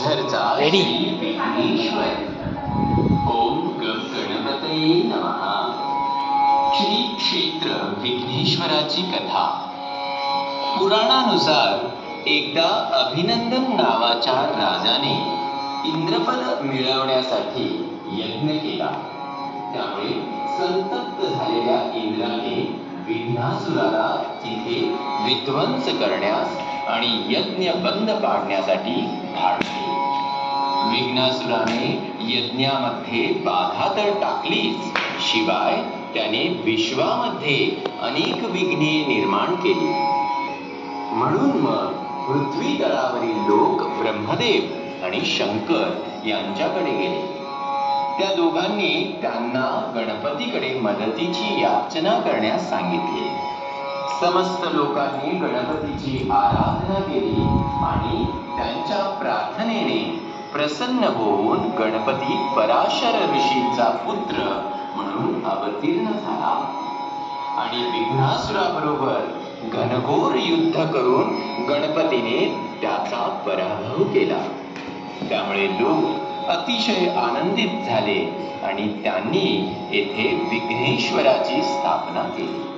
ओझरचा ready. Vighneshwar. ओम गम गणपतये नमः. श्री क्षेत्र विघ्नेश्वराची कथा. पुराणानुसार एकदा अभिनंदन नावाच्या राजाने इंद्रपद मिळवण्यासाठी यज्ञ केला. त्यामुळे संतप्त झालेल्या इंद्राने विघ्नासुराला तिथे विध्वंस करण्यास आणि यज्ञ बंद पाडण्यासाठी धाडले. विघ्नासुराने यज्ञामध्ये बाधा तर टाकलीच, शिवाय त्याने विश्वामध्ये अनेक विघ्ने निर्माण केली. म्हणून मग पृथ्वी तळावरील लोक ब्रह्मदेव आणि शंकर यांच्याकडे गेले. त्या दोघांनी त्यांना गणपतीकडे मदतीची याचना करण्यास सांगितले. समस्त लोकांनी गणपतीची आराधना केली आणि त्यांच्या प्रार्थनेने प्रसन्न होऊन गणपती पराशर ऋषींचा पुत्र म्हणून अवतीर्ण झाला आणि विघ्नासुराबरोबर घनघोर युद्ध करून गणपतीने त्याचा पराभव केला. त्यामुळे लोक अतिशय आनंदित झाले आणि त्यांनी येथे विघ्नेश्वराची स्थापना केली.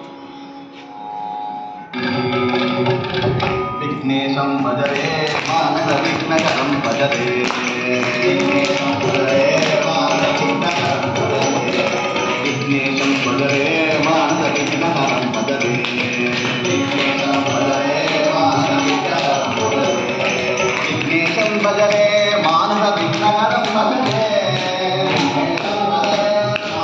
विघ्नेशं भजते मानस विघ्नकरं भजते. विघ्नेशं भजते